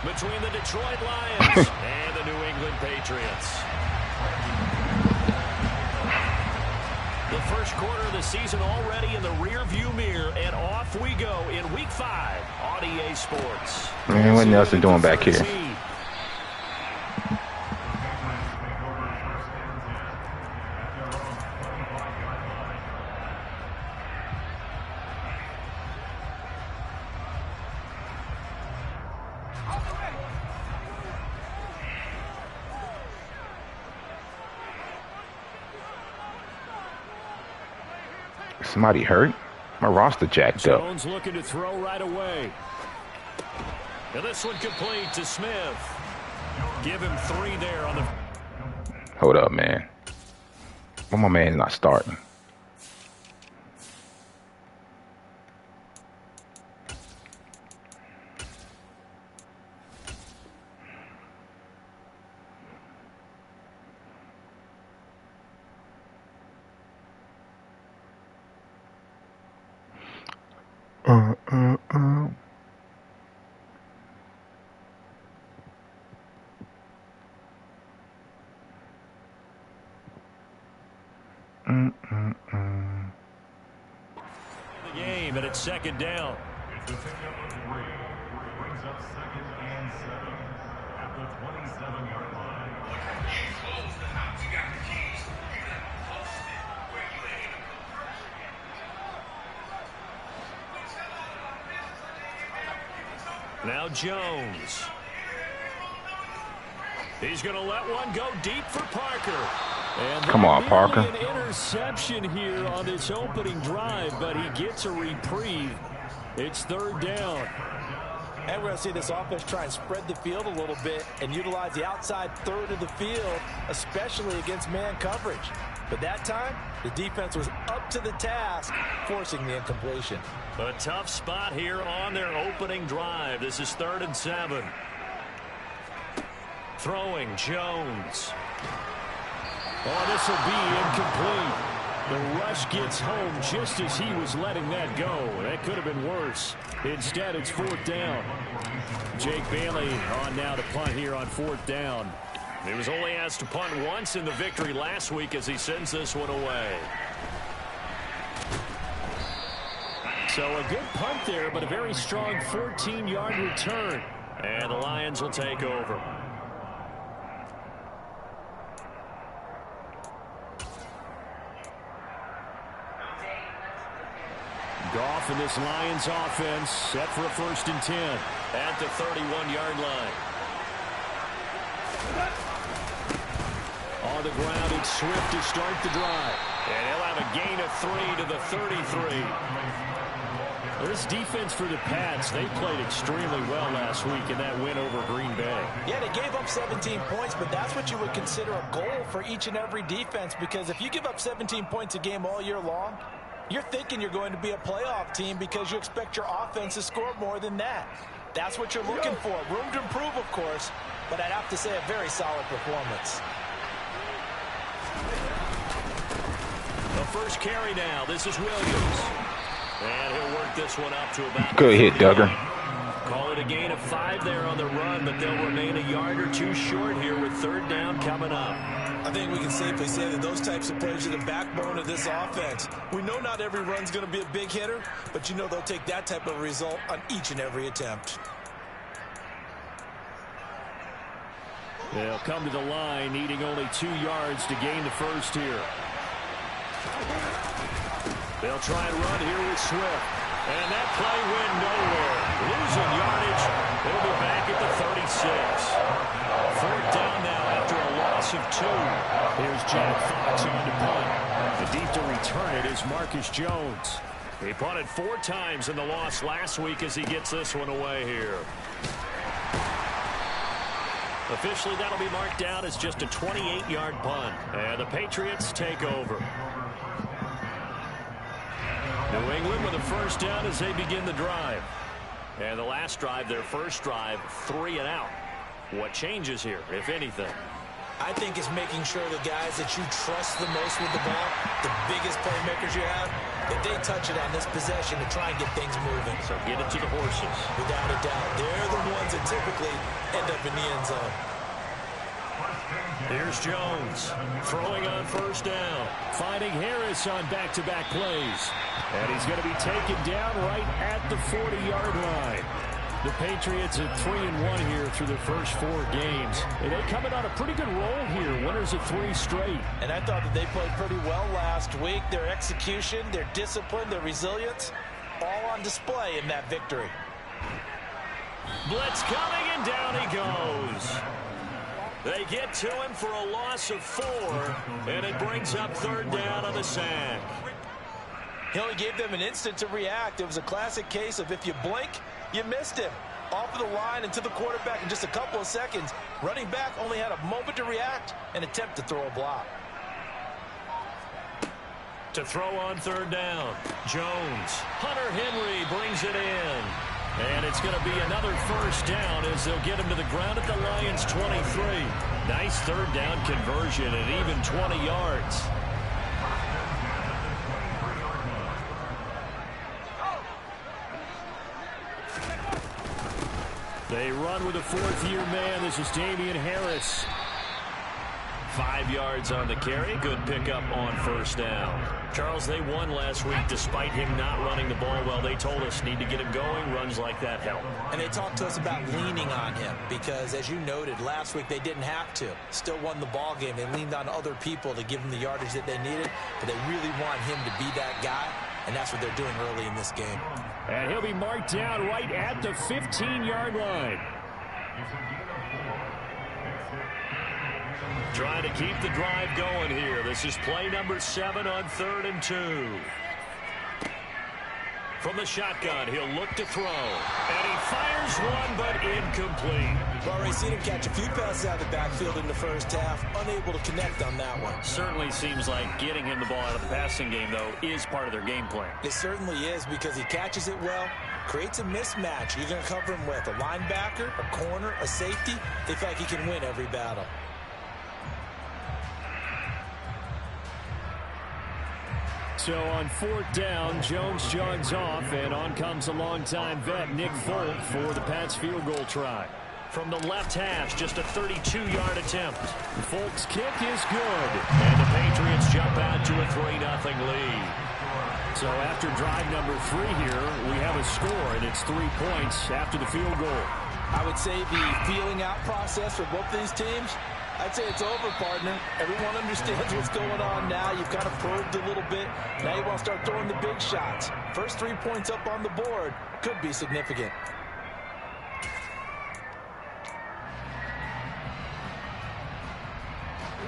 between the Detroit Lions and the New England Patriots. The first quarter of the season already in the rear-view mirror, and off we go in Week 5 on EA Sports. Man, what else are doing back here? Somebody hurt? My roster jacked up. Jones looking to throw right away. And this one complete to Smith. Give him 3 there on the... Hold up, man. Well, my man's not starting. The game, and it's second down. It's the pickup of 3. Brings up 2nd and 7 at the 27-yard line. Close the house. You got the keys. You got to post it where you ain't. Now Jones. He's going to let one go deep for Parker. And come on, Parker. An interception here on this opening drive, but he gets a reprieve. It's 3rd down. And we're going to see this offense try and spread the field a little bit and utilize the outside third of the field, especially against man coverage. But that time, the defense was up to the task, forcing the incompletion. A tough spot here on their opening drive. This is 3rd and 7. Throwing Jones. Oh, this will be incomplete. The rush gets home just as he was letting that go. That could have been worse. Instead, it's 4th down. Jake Bailey on now to punt here on 4th down. He was only asked to punt once in the victory last week as he sends this one away. So a good punt there, but a very strong 14-yard return. And the Lions will take over. Goff and this Lions offense set for a 1st and 10 at the 31-yard line. On the ground, it's Swift to start the drive. And he'll have a gain of 3 to the 33. This defense for the Pats, they played extremely well last week in that win over Green Bay. Yeah, they gave up 17 points, but that's what you would consider a goal for each and every defense, because if you give up 17 points a game all year long, you're thinking you're going to be a playoff team because you expect your offense to score more than that. That's what you're looking for. Room to improve, of course, but I'd have to say a very solid performance. The first carry now. This is Williams. And he'll work this one up to about... Good hit, Duggar. Call it a gain of 5 there on the run, but they'll remain a yard or 2 short here with 3rd down coming up. I think we can safely say that those types of plays are the backbone of this offense. We know not every run's going to be a big hitter, but you know they'll take that type of result on each and every attempt. They'll come to the line, needing only 2 yards to gain the first here. They'll try and run here with Swift. And that play went nowhere. Losing yardage. They'll be back at the 36. 4th down now after a loss of 2. Here's Jack Fox on to punt. The deep to return it is Marcus Jones. He punted 4 times in the loss last week as he gets this one away here. Officially, that'll be marked down as just a 28-yard punt. And the Patriots take over. New England with a 1st down as they begin the drive. And the last drive, their first drive, 3 and out. What changes here, if anything? I think it's making sure the guys that you trust the most with the ball, the biggest playmakers you have, if they touch it on this possession to try and get things moving. So get it to the horses. Without a doubt. They're the ones that typically end up in the end zone. Here's Jones throwing on first down, finding Harris on back-to-back plays. And he's going to be taken down right at the 40-yard line. The Patriots at 3-1 here through their first 4 games. And they're coming on a pretty good roll here. Winners of 3 straight. And I thought that they played pretty well last week. Their execution, their discipline, their resilience, all on display in that victory. Blitz coming, and down he goes. They get to him for a loss of 4, and it brings up 3rd down on the sack. He only gave them an instant to react. It was a classic case of if you blink, you missed him. Off of the line and to the quarterback in just a couple of seconds. Running back only had a moment to react and attempt to throw a block. To throw on 3rd down, Jones. Hunter Henry brings it in. And it's going to be another first down as they'll get him to the ground at the Lions' 23. Nice 3rd down conversion at even 20 yards. They run with a 4th-year man. This is Damian Harris. 5 yards on the carry. Good pickup on first down. Charles, they won last week despite him not running the ball well. They told us need to get him going. Runs like that help. And they talked to us about leaning on him because, as you noted, last week they didn't have to. Still won the ball game. They leaned on other people to give him the yardage that they needed, but they really want him to be that guy, and that's what they're doing early in this game. And he'll be marked down right at the 15-yard line. Trying to keep the drive going here. This is play number 7 on 3rd and 2. From the shotgun, he'll look to throw. And he fires one, but incomplete. We've already seen him catch a few passes out of the backfield in the first half. Unable to connect on that one. Certainly seems like getting him the ball out of the passing game, though, is part of their game plan. It certainly is because he catches it well, creates a mismatch. You're going to cover him with a linebacker, a corner, a safety. They feel like he can win every battle. So on 4th down, Jones jogs off, and on comes a longtime vet, Nick Folk, for the Pats field goal try. From the left hash, just a 32-yard attempt. Folk's kick is good, and the Patriots jump out to a 3-0 lead. So after drive number 3 here, we have a score, and it's 3 points after the field goal. I would say the feeling out process for both these teams, I'd say it's over, partner. Everyone understands what's going on now. You've kind of probed a little bit. Now you want to start throwing the big shots. First 3 points up on the board could be significant.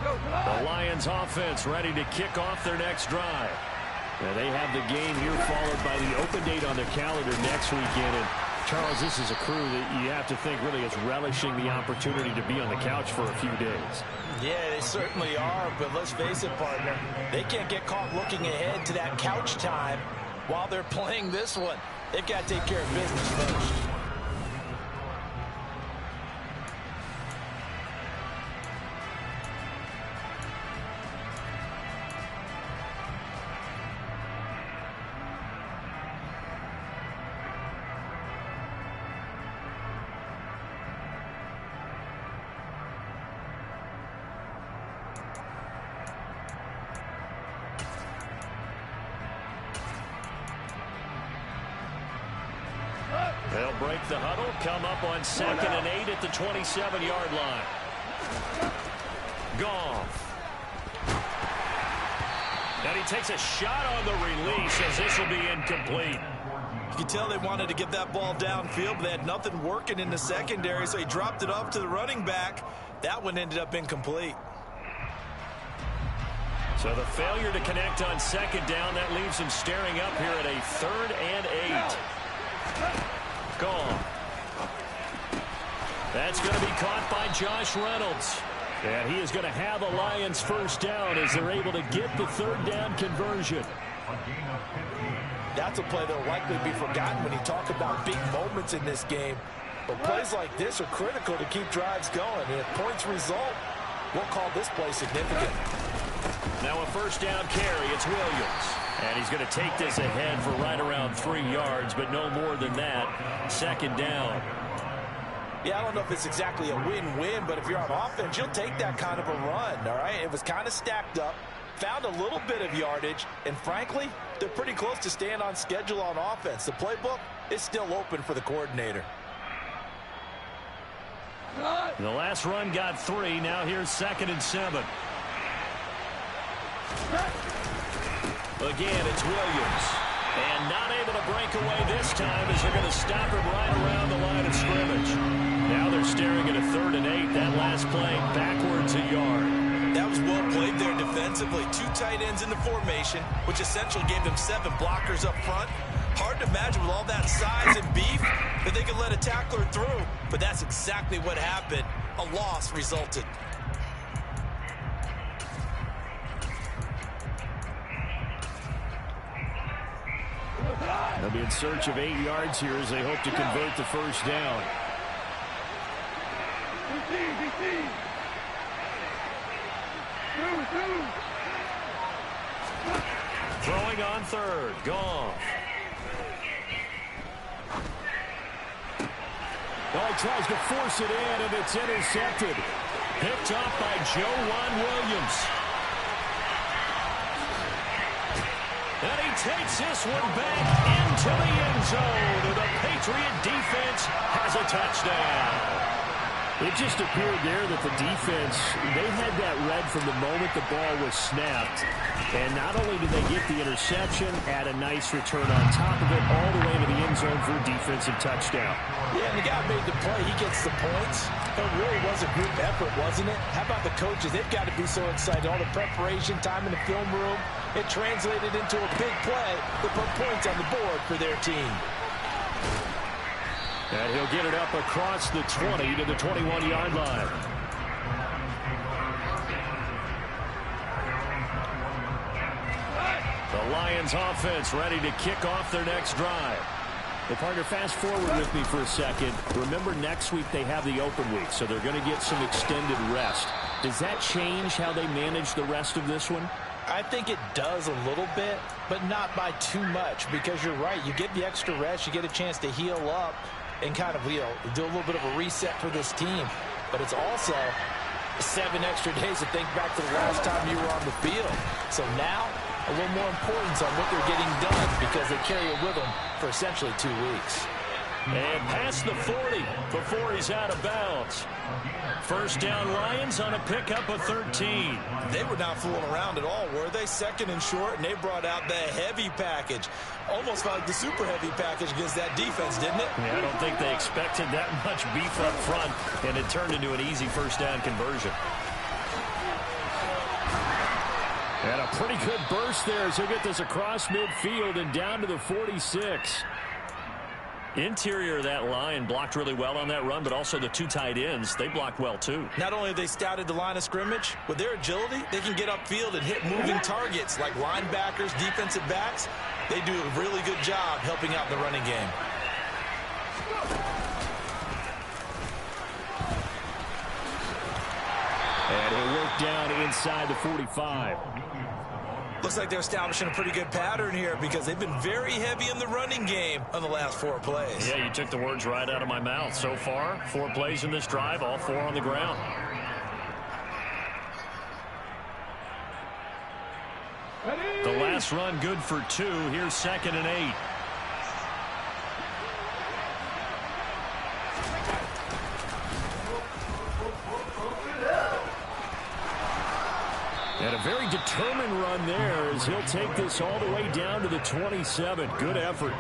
The Lions offense ready to kick off their next drive. Now they have the game here followed by the open date on their calendar next weekend. And Charles, this is a crew that you have to think really is relishing the opportunity to be on the couch for a few days. Yeah, they certainly are, but let's face it, partner. They can't get caught looking ahead to that couch time while they're playing this one. They've got to take care of business first. They'll break the huddle, come up on 2nd and 8 at the 27-yard line. Goff. And he takes a shot on the release as this will be incomplete. You can tell they wanted to get that ball downfield, but they had nothing working in the secondary, so he dropped it off to the running back. That one ended up incomplete. So the failure to connect on 2nd down, that leaves him staring up here at a 3rd and 8. Gone. That's going to be caught by Josh Reynolds. And he is going to have a Lions first down as they're able to get the 3rd down conversion. That's a play that will likely be forgotten when you talk about big moments in this game. But plays like this are critical to keep drives going. And if points result, we'll call this play significant. Now a first down carry. It's Williams. And he's going to take this ahead for right around 3 yards, but no more than that. Second down. Yeah, I don't know if it's exactly a win-win, but if you're on offense, you'll take that kind of a run, all right? It was kind of stacked up, found a little bit of yardage, and frankly, they're pretty close to staying on schedule on offense. The playbook is still open for the coordinator. The last run got 3. Now here's 2nd and 7. Again, it's Williams. And not able to break away this time as they're going to stop him right around the line of scrimmage. Now they're staring at a 3rd and 8. That last play backwards a yard. That was well played there defensively. 2 tight ends in the formation, which essentially gave them 7 blockers up front. Hard to imagine with all that size and beef that they could let a tackler through. But that's exactly what happened. A loss resulted. They'll be in search of 8 yards here as they hope to convert the first down. Throwing on 3rd. Goff. Oh, he tries to force it in, and it's intercepted. Picked off by Joe Williams. And he takes this one back into the end zone. And the Patriot defense has a touchdown. It just appeared there that the defense, they had that read from the moment the ball was snapped. And not only did they get the interception, add a nice return on top of it, all the way to the end zone for a defensive touchdown. Yeah, and the guy made the play. He gets the points. It really was a group effort, wasn't it? How about the coaches? They've got to be so excited. All the preparation, time in the film room, it translated into a big play that put points on the board for their team. And he'll get it up across the 20 to the 21-yard line. The Lions offense ready to kick off their next drive. Well, partner, fast forward with me for a second. Remember, next week they have the open week, so they're going to get some extended rest. Does that change how they manage the rest of this one? I think it does a little bit, but not by too much, because you're right. You get the extra rest. You get a chance to heal up and kind of, do a little bit of a reset for this team. But it's also 7 extra days to think back to the last time you were on the field. So now, a little more importance on what they're getting done because they carry it with them for essentially 2 weeks. And past the 40 before he's out of bounds. First down Lions on a pickup of 13. They were not fooling around at all, were they? 2nd and short, and they brought out the heavy package. Almost like the super heavy package against that defense, didn't it? Yeah, I don't think they expected that much beef up front, and it turned into an easy first down conversion. And a pretty good burst there as he'll get this across midfield and down to the 46. Interior of that line blocked really well on that run, but also the 2 tight ends, they blocked well too. Not only have they scouted the line of scrimmage, with their agility, they can get upfield and hit moving targets like linebackers, defensive backs. They do a really good job helping out in the running game. And he'll work down inside the 45. Looks like they're establishing a pretty good pattern here because they've been very heavy in the running game on the last 4 plays. Yeah, you took the words right out of my mouth. So far, 4 plays in this drive, all 4 on the ground. The last run good for 2. Here's 2nd and 8. And a very determined run there as he'll take this all the way down to the 27. Good effort.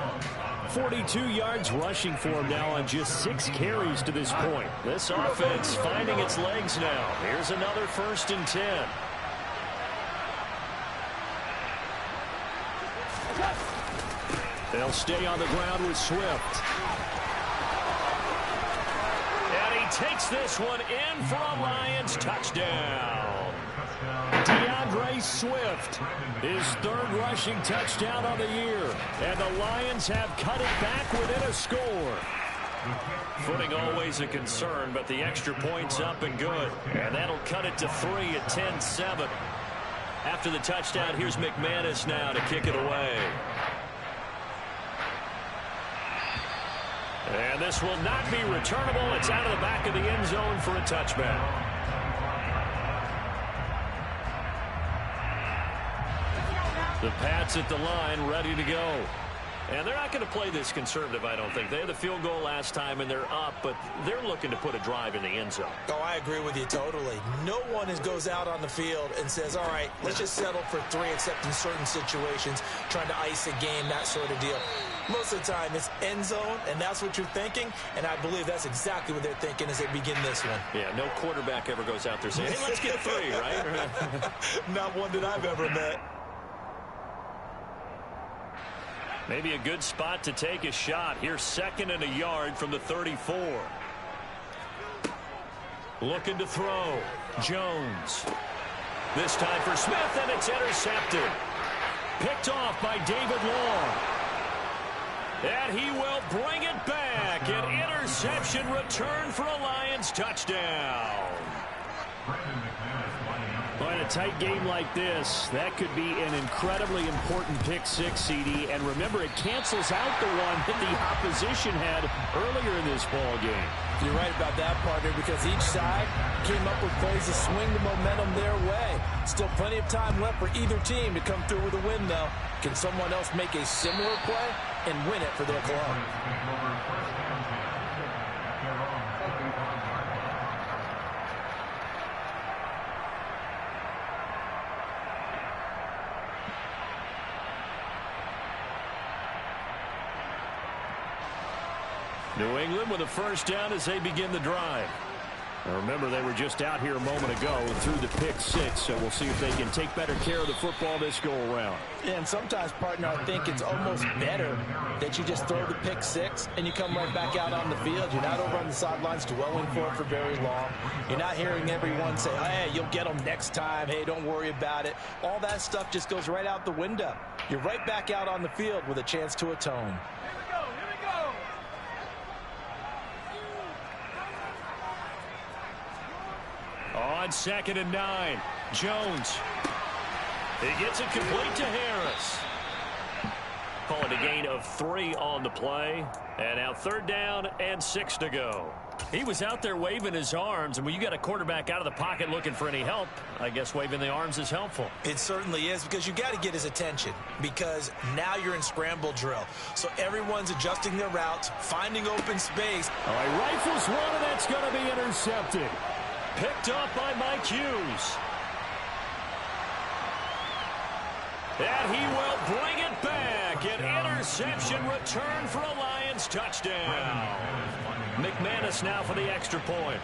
42 yards rushing for him now on just 6 carries to this point. This offense finding its legs now. Here's another 1st and 10. They'll stay on the ground with Swift. And he takes this one in for a Lions touchdown. DeAndre Swift, his 3rd rushing touchdown on the year. And the Lions have cut it back within a score. Footing always a concern, but the extra point's up and good. And that'll cut it to 3 at 10-7. After the touchdown, here's McManus now to kick it away. And this will not be returnable. It's out of the back of the end zone for a touchback. The Pats at the line, ready to go. And they're not going to play this conservative, I don't think. They had the field goal last time, and they're up, but they're looking to put a drive in the end zone. Oh, I agree with you totally. No one goes out on the field and says, all right, let's just settle for 3, except in certain situations, trying to ice a game, that sort of deal. Most of the time, it's end zone, and that's what you're thinking, and I believe that's exactly what they're thinking as they begin this one. Yeah, no quarterback ever goes out there saying, hey, let's get 3, right? Not one that I've ever met. Maybe a good spot to take a shot. Here's 2nd and a yard from the 34. Looking to throw. Jones. This time for Smith, and it's intercepted. Picked off by David Long. And he will bring it back. An interception return for a Lions touchdown. Well, in a tight game like this, that could be an incredibly important pick 6, CD. And remember, it cancels out the one that the opposition had earlier in this ball game. You're right about that, partner, because each side came up with plays to swing the momentum their way. Still plenty of time left for either team to come through with a win, though. Can someone else make a similar play and win it for their club? New England with a first down as they begin the drive. Now remember, they were just out here a moment ago and threw the pick 6, so we'll see if they can take better care of the football this go-around. And sometimes, partner, I think it's almost better that you just throw the pick 6 and you come right back out on the field. You're not over on the sidelines dwelling for it for very long. You're not hearing everyone say, hey, you'll get them next time. Hey, don't worry about it. All that stuff just goes right out the window. You're right back out on the field with a chance to atone. On 2nd and 9, Jones. He gets it complete to Harris. Call it a gain of 3 on the play. And now 3rd down and 6 to go. He was out there waving his arms, and when you got a quarterback out of the pocket looking for any help, I guess waving the arms is helpful. It certainly is, because you got to get his attention, because now you're in scramble drill. So everyone's adjusting their routes, finding open space. All right, rifles one, and that's going to be intercepted. Picked up by Mike Hughes. And he will bring it back. An interception return for a Lions touchdown. McManus now for the extra point.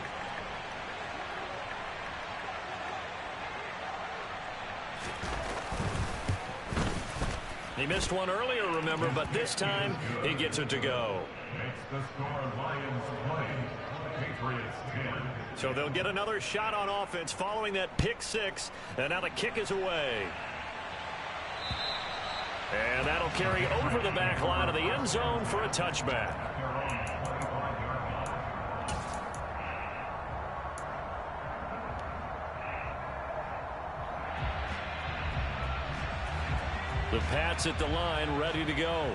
He missed one earlier, remember, but this time he gets it to go. Makes the score Lions 20, Patriots 10. So they'll get another shot on offense following that pick 6, and now the kick is away. And that'll carry over the back line of the end zone for a touchback. The Pats at the line, ready to go.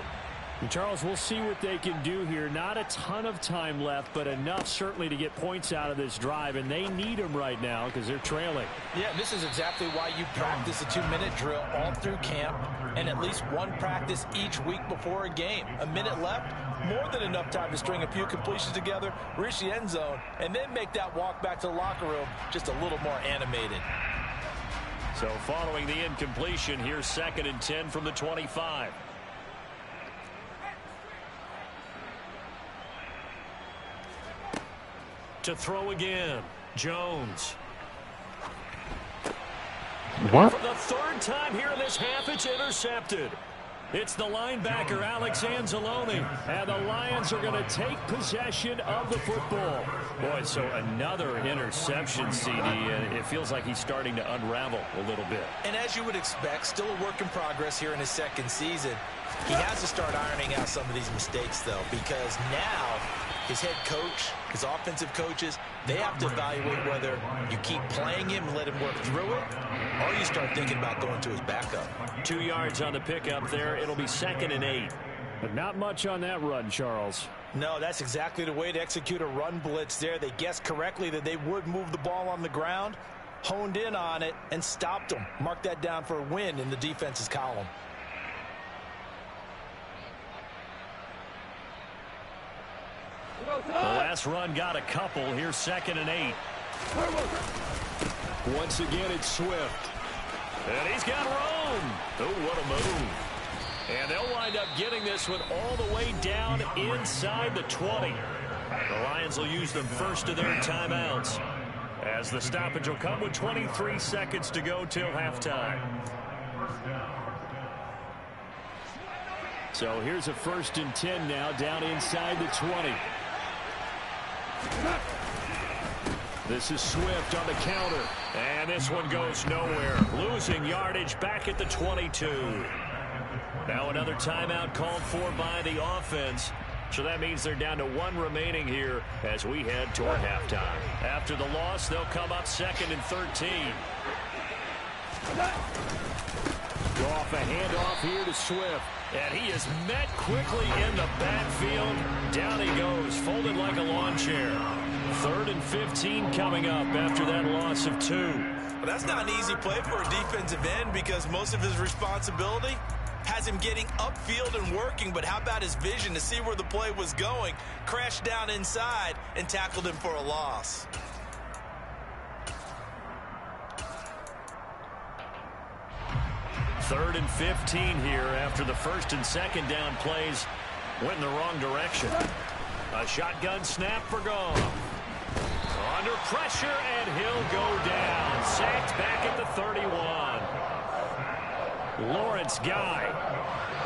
And Charles, we'll see what they can do here. Not a ton of time left, but enough certainly to get points out of this drive, and they need them right now because they're trailing. Yeah, this is exactly why you practice a 2-minute drill all through camp and at least one practice each week before a game. A minute left, more than enough time to string a few completions together, reach the end zone, and then make that walk back to the locker room just a little more animated. So following the incompletion, here's 2nd and 10 from the 25. To throw again, Jones. What? For the 3rd time here in this half, it's intercepted. It's the linebacker, Alex Anzalone, and the Lions are going to take possession of the football. Boy, so another interception, CD, and it feels like he's starting to unravel a little bit. And as you would expect, still a work in progress here in his 2nd season. He has to start ironing out some of these mistakes, though, because now his head coach, his offensive coaches, they have to evaluate whether you keep playing him and let him work through it, or you start thinking about going to his backup. 2 yards on the pickup there. It'll be 2nd and 8. But not much on that run, Charles. No, that's exactly the way to execute a run blitz there. They guessed correctly that they would move the ball on the ground, honed in on it, and stopped them. Mark that down for a win in the defense's column. The last run got a couple. Here's 2nd and 8. Once again, it's Swift. And he's got room. Oh, what a move. And they'll wind up getting this one all the way down inside the 20. The Lions will use them first of their timeouts, as the stoppage will come with 23 seconds to go till halftime. So here's a 1st and 10 now, down inside the 20. This is Swift on the counter. And this one goes nowhere. Losing yardage back at the 22. Now another timeout called for by the offense. So that means they're down to 1 remaining here as we head toward halftime. After the loss, they'll come up 2nd and 13. Off a handoff here to Swift. And he is met quickly in the backfield. Down he goes, folded like a lawn chair. 3rd and 15 coming up after that loss of 2. Well, that's not an easy play for a defensive end because most of his responsibility has him getting upfield and working, but how about his vision to see where the play was going, crashed down inside, and tackled him for a loss. Third and 15 here after the 1st and 2nd down plays went in the wrong direction. A shotgun snap for Goff. Under pressure, and he'll go down. Sacked back at the 31. Lawrence Guy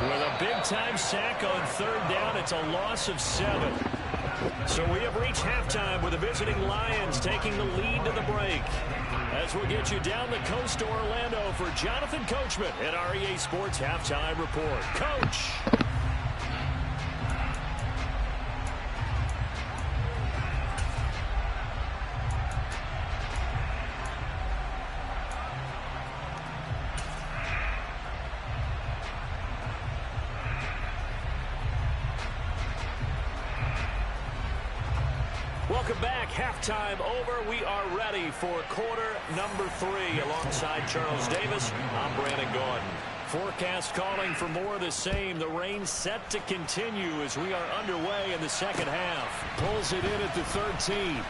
with a big-time sack on 3rd down. It's a loss of 7. So we have reached halftime with the visiting Lions taking the lead to the break. As we'll get you down the coast to Orlando for Jonathan Coachman at our EA Sports Halftime Report. Coach! Welcome back. Halftime over. We are ready for quarter number 3. Alongside Charles Davis, I'm Brandon Gordon. Forecast calling for more of the same. The rain set to continue as we are underway in the second half. Pulls it in at the 13.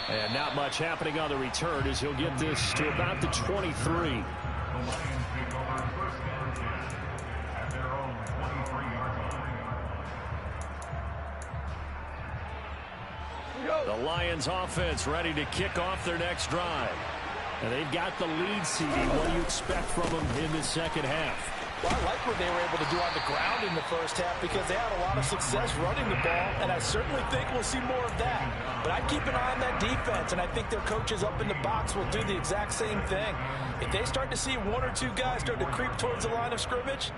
And not much happening on the return as he'll get this to about the 23. The Lions offense ready to kick off their next drive. And they've got the lead seeding. What do you expect from them in the second half? Well, I like what they were able to do on the ground in the first half because they had a lot of success running the ball, and I certainly think we'll see more of that. But I'd keep an eye on that defense, and I think their coaches up in the box will do the exact same thing. If they start to see 1 or 2 guys start to creep towards the line of scrimmage,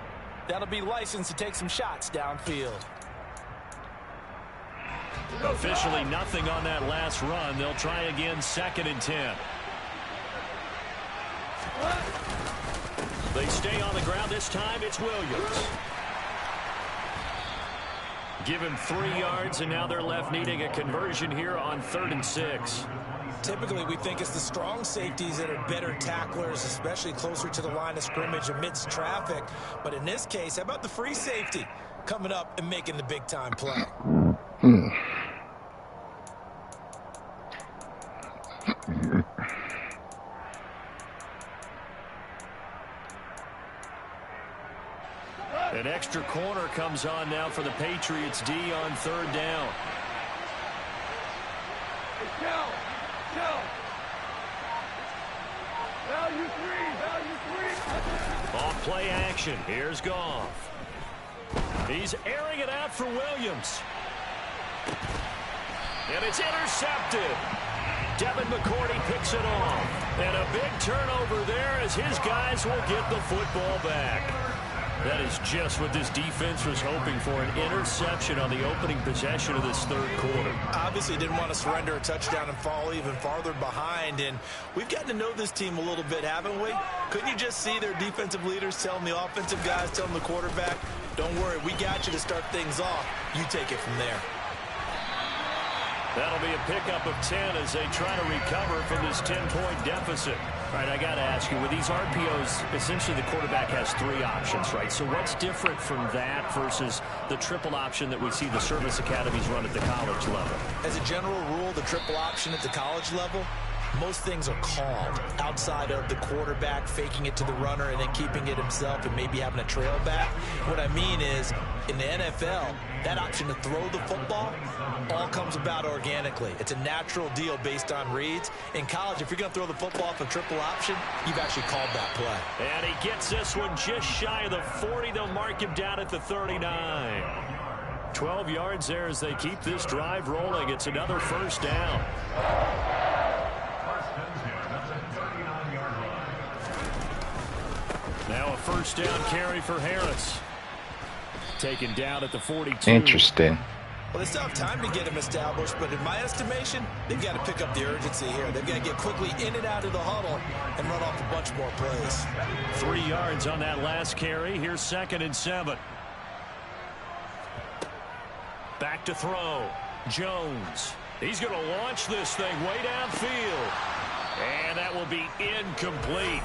that'll be licensed to take some shots downfield. Officially nothing on that last run. They'll try again 2nd and 10. They stay on the ground. This time it's Williams. Give him 3 yards, and now they're left needing a conversion here on 3rd and 6. Typically, we think it's the strong safeties that are better tacklers, especially closer to the line of scrimmage amidst traffic. But in this case, how about the free safety coming up and making the big-time play? An extra corner comes on now for the Patriots D on 3rd down. Off play action. Here's Goff. He's airing it out for Williams. And it's intercepted. Devin McCourty picks it off. And a big turnover there as his guys will get the football back. That is just what this defense was hoping for, an interception on the opening possession of this third quarter. Obviously didn't want to surrender a touchdown and fall even farther behind, and we've gotten to know this team a little bit, haven't we? Couldn't you just see their defensive leaders telling the offensive guys, telling the quarterback, don't worry, we got you to start things off. You take it from there. That'll be a pickup of 10 as they try to recover from this 10-point deficit. All right, I got to ask you, with these RPOs, essentially the quarterback has 3 options, right? So what's different from that versus the triple option that we see the service academies run at the college level? As a general rule, the triple option at the college level, most things are called outside of the quarterback faking it to the runner and then keeping it himself and maybe having a trail back. What I mean is, in the NFL, that option to throw the football all comes about organically. It's a natural deal based on reads. In college, if you're going to throw the football off a triple option, you've actually called that play. And he gets this one just shy of the 40. They'll mark him down at the 39. 12 yards there as they keep this drive rolling. It's another first down. Now a first down carry for Harris. Taken down at the 42. Interesting. Well, they still have time to get him established, but in my estimation, they've got to pick up the urgency here. They've got to get quickly in and out of the huddle and run off a bunch more plays. 3 yards on that last carry. Here's 2nd and 7. Back to throw. Jones. He's going to launch this thing way downfield. And that will be incomplete.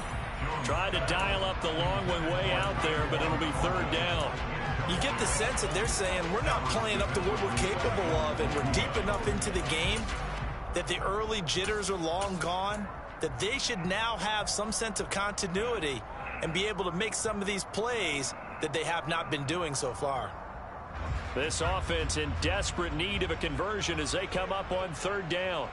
Tried to dial up the long one way out there, but it'll be 3rd down. You get the sense that they're saying we're not playing up to what we're capable of, and we're deep enough into the game that the early jitters are long gone, that they should now have some sense of continuity and be able to make some of these plays that they have not been doing so far. This offense in desperate need of a conversion as they come up on 3rd down.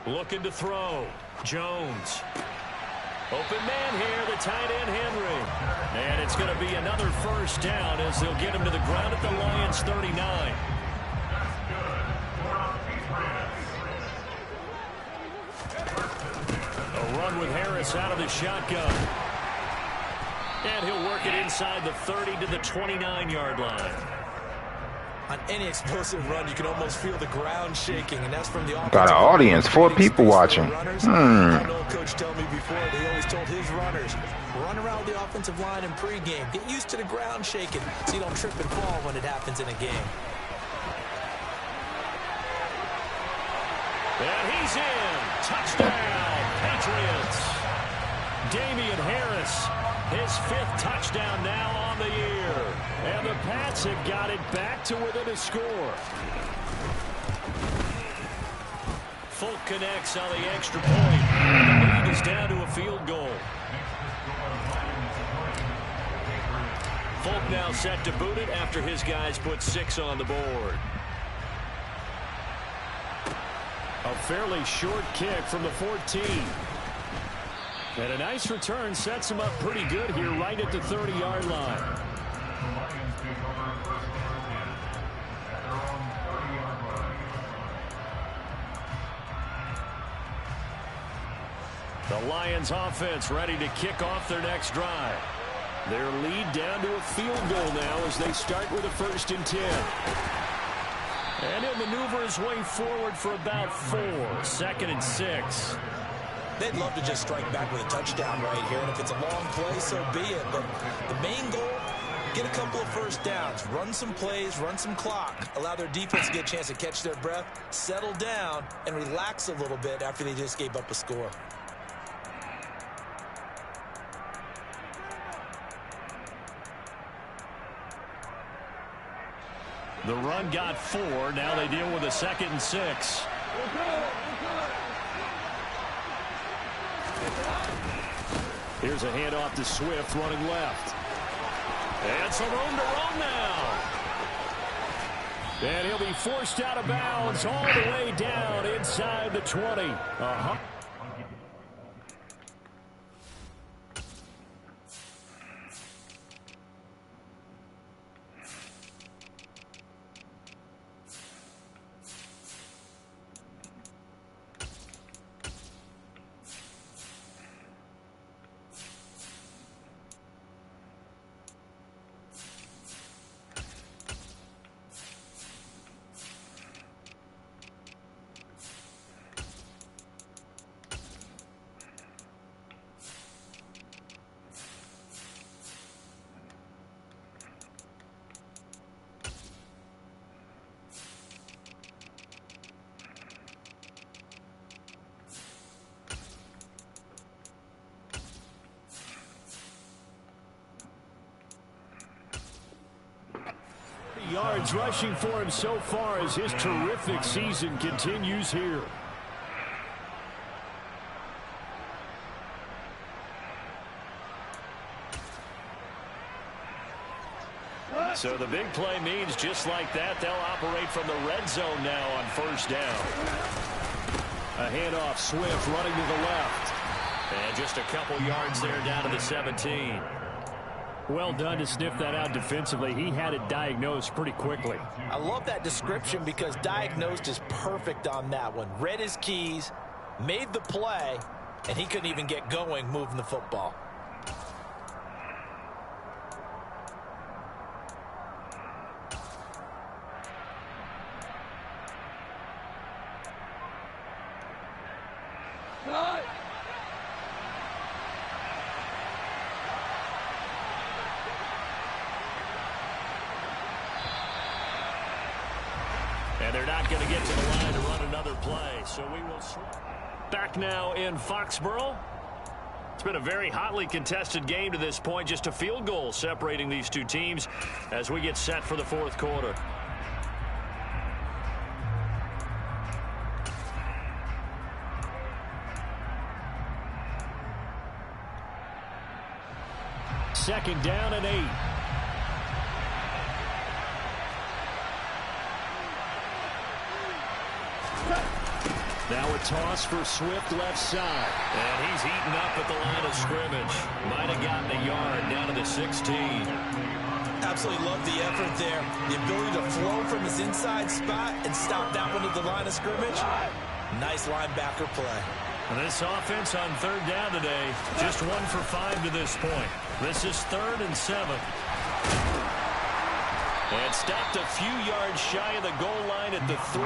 Looking to throw. Jones. Open man here, the tight end Henry. And it's going to be another first down as they'll get him to the ground at the Lions 39. A run with Harris out of the shotgun. And he'll work it inside the 30 to the 29-yard line. On any explosive run, you can almost feel the ground shaking, and that's from the offense. Got an audience, 4 people watching. I know coach told me before that he always told his runners, run around the offensive line in pregame. Get used to the ground shaking so you don't trip and fall when it happens in a game. And he's in. Touchdown, Patriots. Damian Harris, his 5th touchdown now on the year. And the Pats have got it back to within a score. Folk connects on the extra point. The lead is down to a field goal. Folk now set to boot it after his guys put 6 on the board. A fairly short kick from the 14. And a nice return sets him up pretty good here right at the 30-yard line. The Lions offense ready to kick off their next drive. Their lead down to a field goal now as they start with a 1st and 10. And he'll maneuver his way forward for about 4. 2nd and 6. They'd love to just strike back with a touchdown right here, and if it's a long play, so be it. But the main goal, get a couple of first downs, run some plays, run some clock, allow their defense to get a chance to catch their breath, settle down, and relax a little bit after they just gave up a score. The run got 4. Now they deal with a 2nd and 6. Here's a handoff to Swift running left. And some room to run now. And he'll be forced out of bounds all the way down inside the 20. yards rushing for him so far as his terrific season continues here. So the big play means just like that, they'll operate from the red zone now on first down. A handoff, Swift running to the left. And just a couple yards there down to the 17. Well done to sniff that out defensively. He had it diagnosed pretty quickly. I love that description because diagnosed is perfect on that one. Read his keys, made the play, and he couldn't even get going moving the football. And they're not going to get to the line to run another play, so we will back now in Foxborough. It's been a very hotly contested game to this point, just a field goal separating these two teams as we get set for the fourth quarter. Second down and 8. Now a toss for Swift left side. And he's eaten up at the line of scrimmage. Might have gotten a yard down to the 16. Absolutely love the effort there. The ability to flow from his inside spot and stop that one at the line of scrimmage. Nice linebacker play. This offense on third down today, just 1 for 5 to this point. This is 3rd and 7. And stopped a few yards shy of the goal line at the 3.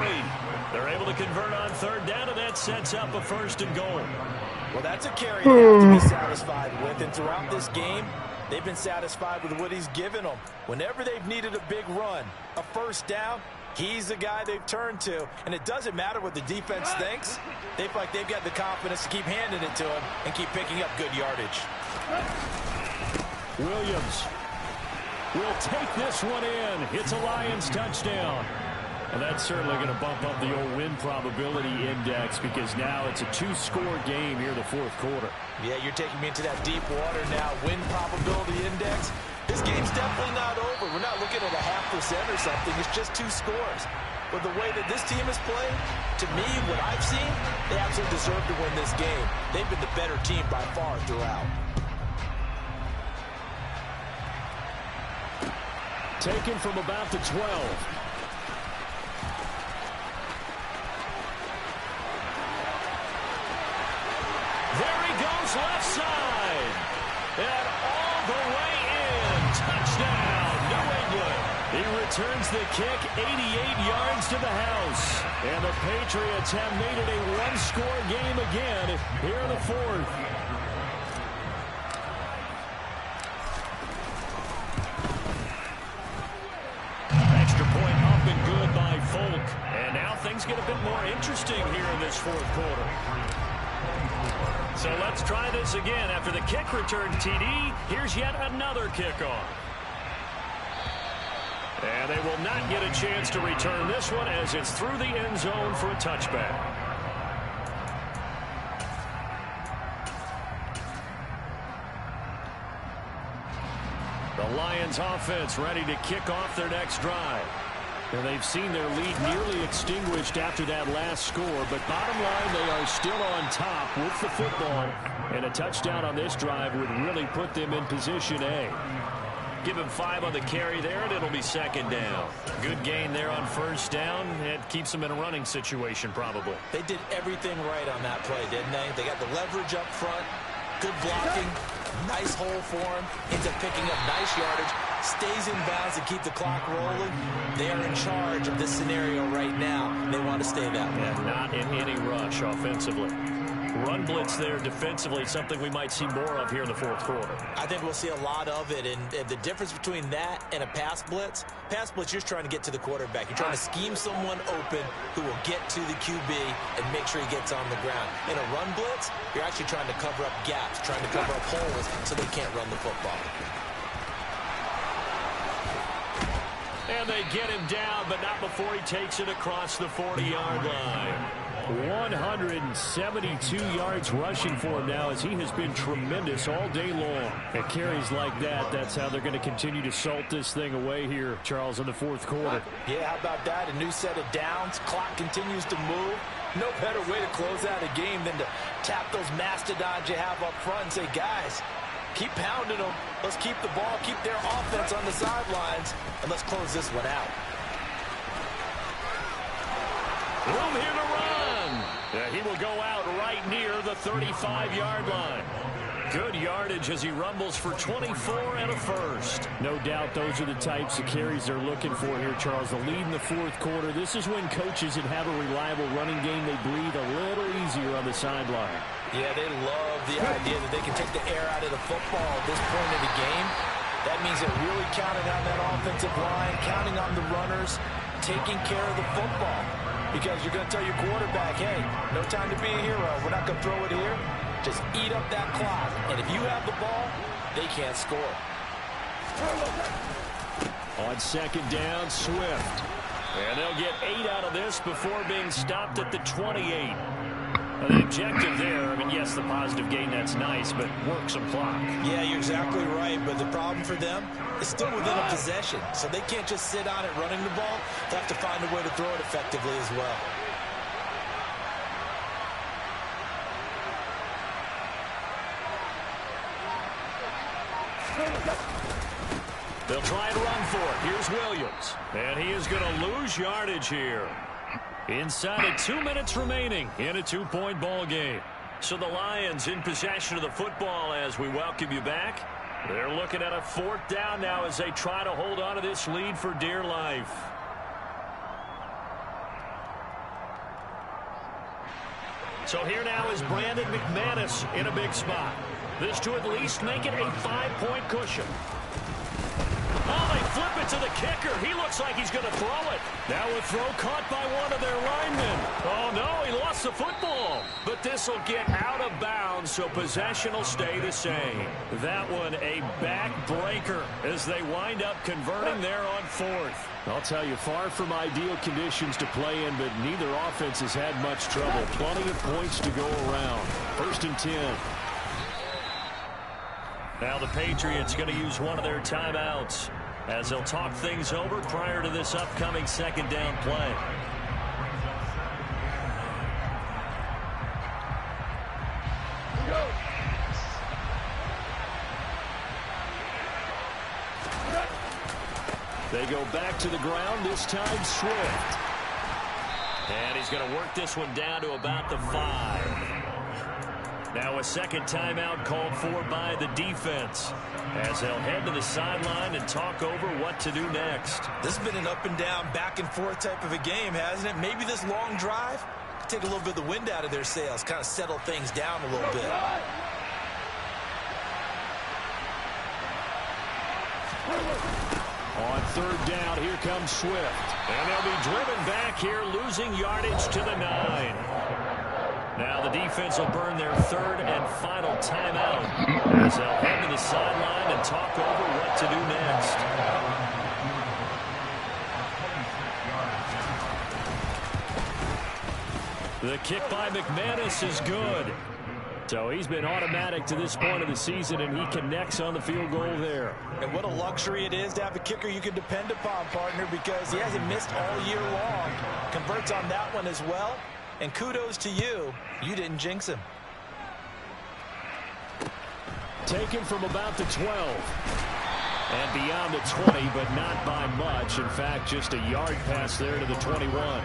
They're able to convert on third down, and that sets up a 1st and goal. Well, that's a carry they have to be satisfied with. And throughout this game, they've been satisfied with what he's given them. Whenever they've needed a big run, a first down, he's the guy they've turned to. And it doesn't matter what the defense thinks. They feel like they've got the confidence to keep handing it to him and keep picking up good yardage. Williams will take this one in. It's a Lions touchdown. And that's certainly going to bump up the old win probability index because now it's a 2-score game here in the fourth quarter. Yeah, you're taking me into that deep water now. Win probability index. This game's definitely not over. We're not looking at a 0.5% or something. It's just 2 scores. But the way that this team has played, to me, what I've seen, they absolutely deserve to win this game. They've been the better team by far throughout. Taken from about the 12. There he goes, left side. And all the way in. Touchdown, New England. He returns the kick 88 yards to the house. And the Patriots have made it a 1-score game again here in the fourth. And now things get a bit more interesting here in this fourth quarter. So let's try this again. After the kick return, TD, here's yet another kickoff. And they will not get a chance to return this one as it's through the end zone for a touchback. The Lions offense ready to kick off their next drive. And they've seen their lead nearly extinguished after that last score, but bottom line, they are still on top with the football, and a touchdown on this drive would really put them in position A. Give him 5 on the carry there, and it'll be 2nd down. Good gain there on first down. It keeps them in a running situation, probably. They did everything right on that play, didn't they? They got the leverage up front, good blocking, nice hole for him, ends up picking up nice yardage, stays in bounds to keep the clock rolling. They are in charge of this scenario right now. They want to stay that way. And not in any rush offensively. Run blitz there defensively, something we might see more of here in the fourth quarter. I think we'll see a lot of it, and the difference between that and a pass blitz, you're just trying to get to the quarterback. You're trying to scheme someone open who will get to the QB and make sure he gets on the ground. In a run blitz, you're actually trying to cover up gaps, trying to cover up holes so they can't run the football. And they get him down, but not before he takes it across the 40-yard line. 172 yards rushing for him now, as he has been tremendous all day long. At carries like that, that's how they're going to continue to salt this thing away here, Charles, in the fourth quarter. Yeah, how about that? A new set of downs. Clock continues to move. No better way to close out a game than to tap those mastodons you have up front and say, guys, keep pounding them. Let's keep the ball, keep their offense on the sidelines, and let's close this one out. Room here to run. He will go out right near the 35-yard line. Good yardage as he rumbles for 24 and a first. No doubt those are the types of carries they're looking for here, Charles. The lead in the fourth quarter. This is when coaches that have a reliable running game, they breathe a little easier on the sideline. Yeah, they love the idea that they can take the air out of the football at this point of the game. That means they're really counting on that offensive line, counting on the runners, taking care of the football. Because you're going to tell your quarterback, hey, no time to be a hero. We're not going to throw it here. Just eat up that clock. And if you have the ball, they can't score. On second down, Swift. And they'll get 8 out of this before being stopped at the 28. The objective there, I mean, yes, the positive gain, that's nice, but work some clock. Yeah, you're exactly right, but the problem for them is still within a possession, so they can't just sit on it running the ball. They have to find a way to throw it effectively as well. They'll try and run for it. Here's Williams, and he is going to lose yardage here. Inside of 2 minutes remaining in a 2-point ball game. So the Lions in possession of the football as we welcome you back. They're looking at a fourth down now as they try to hold on to this lead for dear life. So here now is Brandon McManus in a big spot. This to at least make it a 5-point cushion. Oh, they flip it to the kicker. He looks like he's going to throw it. Now a throw caught by one of their linemen. Oh, no, he lost the football. But this will get out of bounds, so possession will stay the same. That one a backbreaker as they wind up converting there on fourth. I'll tell you, far from ideal conditions to play in, but neither offense has had much trouble. Plenty of points to go around. 1st and 10. Now the Patriots going to use one of their timeouts as they'll talk things over prior to this upcoming second down play. They go back to the ground, this time Swift. And he's going to work this one down to about the 5. Now a second timeout called for by the defense as they'll head to the sideline and talk over what to do next. This has been an up and down, back and forth type of a game, hasn't it? Maybe this long drive could take a little bit of the wind out of their sails, kind of settle things down a little bit. On third down, here comes Swift. And they'll be driven back here, losing yardage to the 9. Now the defense will burn their third and final timeout as they'll head to the sideline and talk over what to do next. The kick by McManus is good. So he's been automatic to this point of the season, and he connects on the field goal there. And what a luxury it is to have a kicker you can depend upon, partner, because he hasn't missed all year long. Converts on that one as well. And kudos to you. You didn't jinx him. Taken from about the 12. And beyond the 20, but not by much. In fact, just a yard pass there to the 21.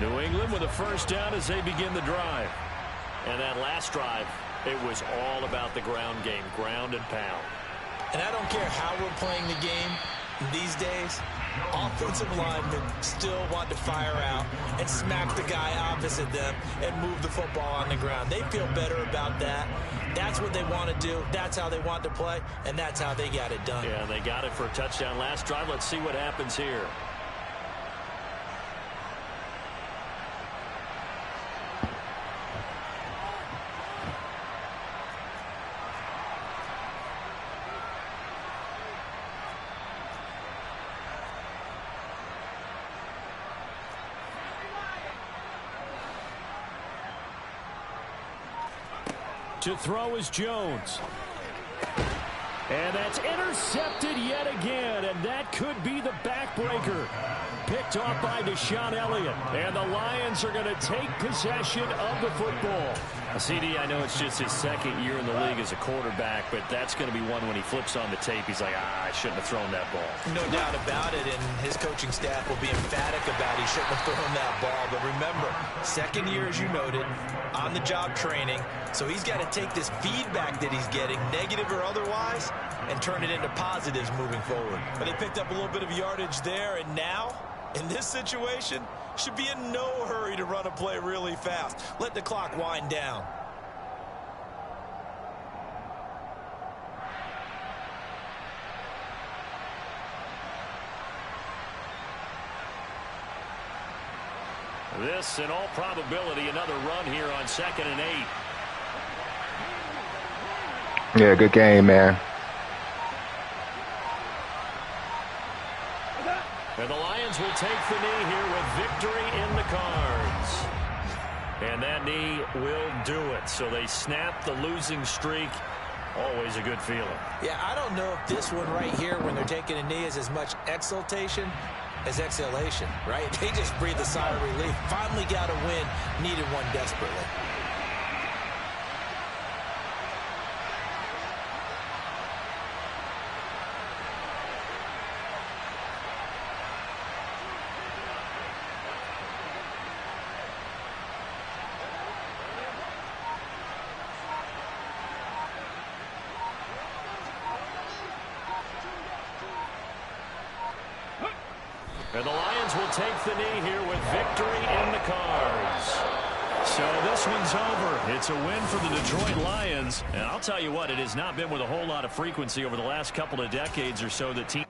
New England with a first down as they begin the drive. And that last drive, it was all about the ground game, ground and pound. And I don't care how we're playing the game these days, offensive linemen still want to fire out and smack the guy opposite them and move the football on the ground. They feel better about that. That's what they want to do. That's how they want to play, and that's how they got it done. Yeah, they got it for a touchdown last drive. Let's see what happens here. To throw is Jones. And that's intercepted yet again, and that could be the backbreaker. Picked off by Deshaun Elliott, and the Lions are going to take possession of the football. CD, I know it's just his second year in the league as a quarterback, but that's going to be one when he flips on the tape. He's like, I shouldn't have thrown that ball. No doubt about it, and his coaching staff will be emphatic about he shouldn't have thrown that ball. But remember, second year, as you noted, on-the-job training, so he's got to take this feedback that he's getting, negative or otherwise, and turn it into positives moving forward. But they picked up a little bit of yardage there, and now, in this situation, should be in no hurry to run a play really fast. Let the clock wind down. This, in all probability, another run here on 2nd and 8. Yeah, good game, man. And the Lions will take the knee here with victory in the cards. And that knee will do it. So they snap the losing streak. Always a good feeling. Yeah, I don't know if this one right here, when they're taking a knee, is as much exultation as exhalation, right? They just breathe a sigh of relief. Finally got a win, needed one desperately. And the Lions will take the knee here with victory in the cards. So this one's over. It's a win for the Detroit Lions. And I'll tell you what, it has not been with a whole lot of frequency over the last couple of decades or so that teams.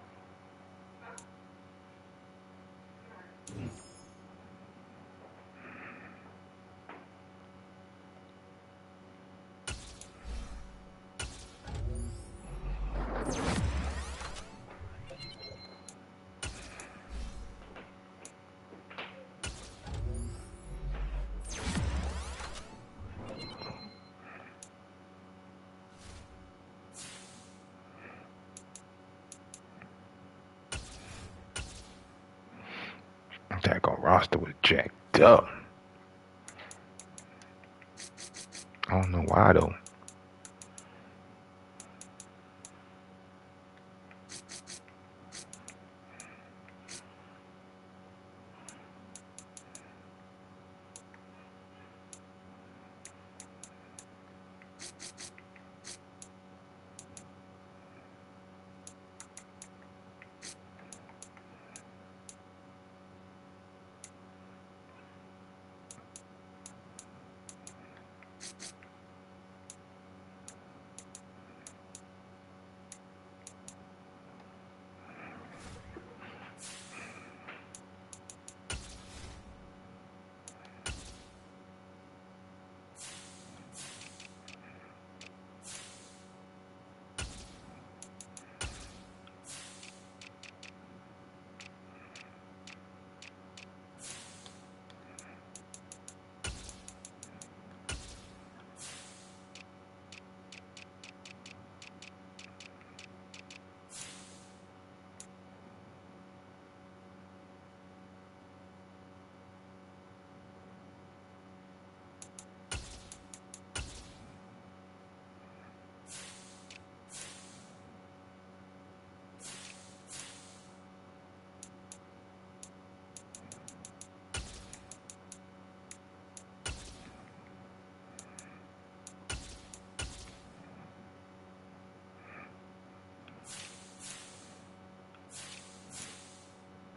That roster was jacked up. I don't know why though.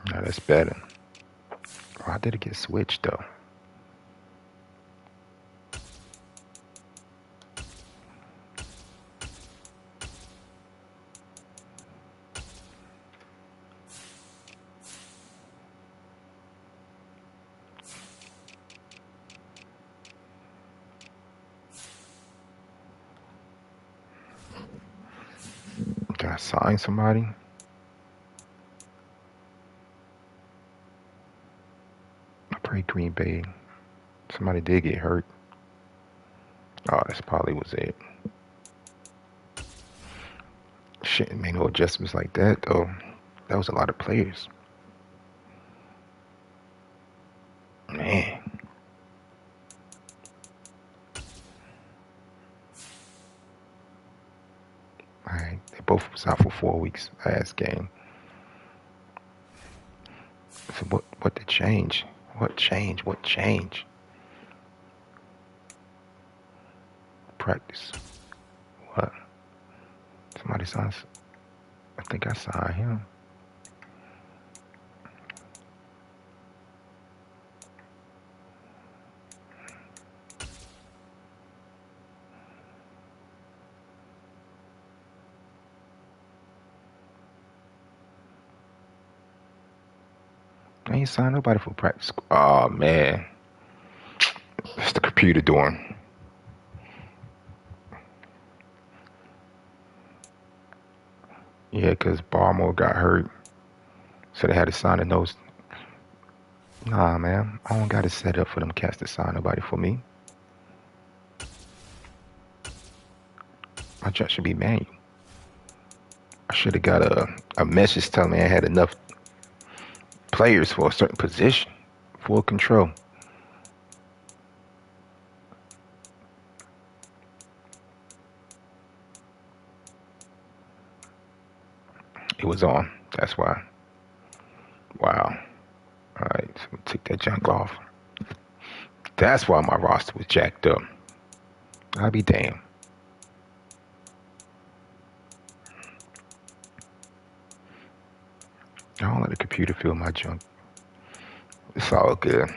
Now that's better. Why did it get switched though? Did I sign somebody? I pray Green Bay. Somebody did get hurt. Oh, Oh, that's probably was it. Shit, made no adjustments like that though. That was a lot of players. Man. Alright, they both was out for 4 weeks last game. So what did change? What changed? What changed? Practice. What? Somebody signs. I think I signed him. I ain't signed nobody for practice. Oh man. That's the computer doing. Yeah, because Barmore got hurt. So they had to sign a nose. Nah, man. I don't got it set up for them cats to sign nobody for me. My job should be manual. I should have got a message telling me I had enough players for a certain position. Full control. It was on. That's why. Wow. Alright, so we took that junk off. That's why my roster was jacked up. I'll be damned. I don't let the computer feel my junk. It's all good.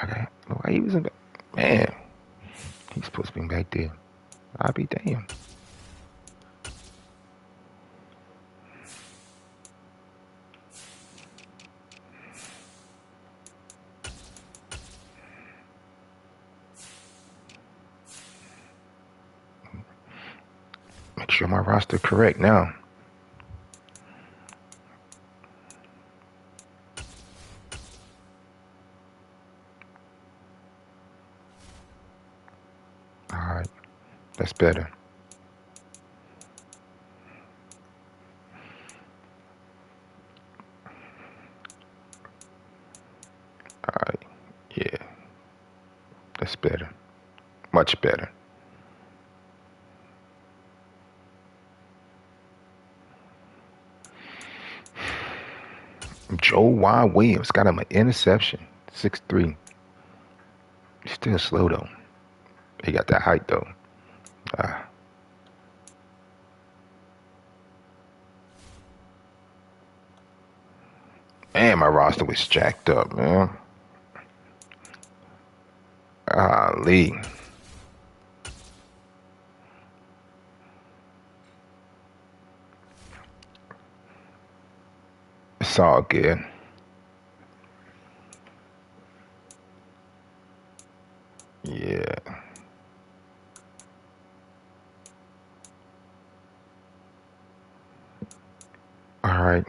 Okay. Why he was in the man? He's supposed to be back there. I'll be damned. Make sure my roster correct now. Alright. That's better. Alright. Yeah. That's better. Much better. Joe Y. Williams got him an interception. 6'3". He's still slow though. He got that height though. Man, my roster was jacked up, man. Lee. It's all good. Yeah. All right.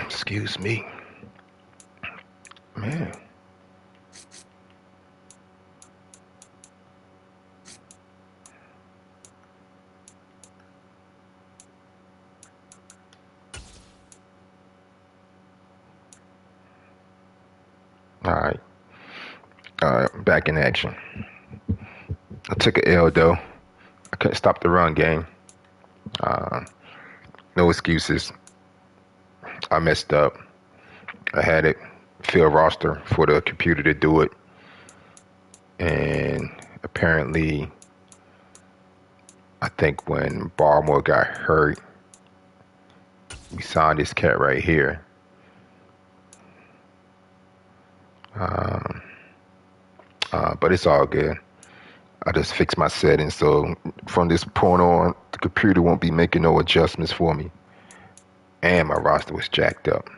Excuse me. Man. All right. Back in action. I took an L though. I couldn't stop the run game. No excuses. I messed up. I had it field roster for the computer to do it. And apparently, I think when Barmore got hurt, we signed this cat right here. Um, but it's all good. I just fixed my settings, so from this point on, the computer won't be making no adjustments for me. And my roster was jacked up.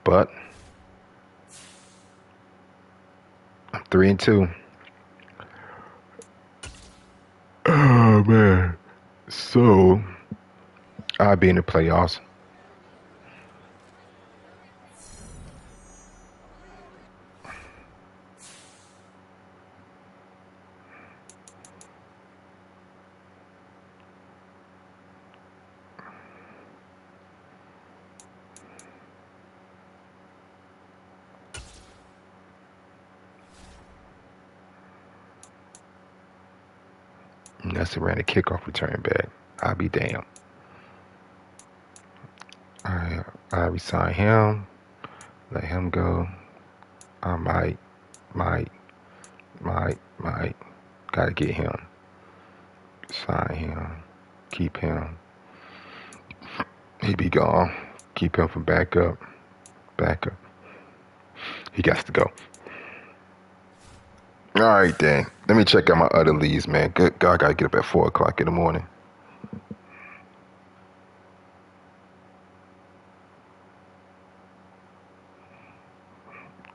But I'm 3-2. Oh man. So I'll be in the playoffs. And that's around the kickoff return back. I'll be damned. I resign him, let him go. I might, gotta get him. Sign him, keep him. He be gone. Keep him from backup. He got to go. All right, then. Let me check out my other leads, man. Good God, I gotta get up at 4 o'clock in the morning.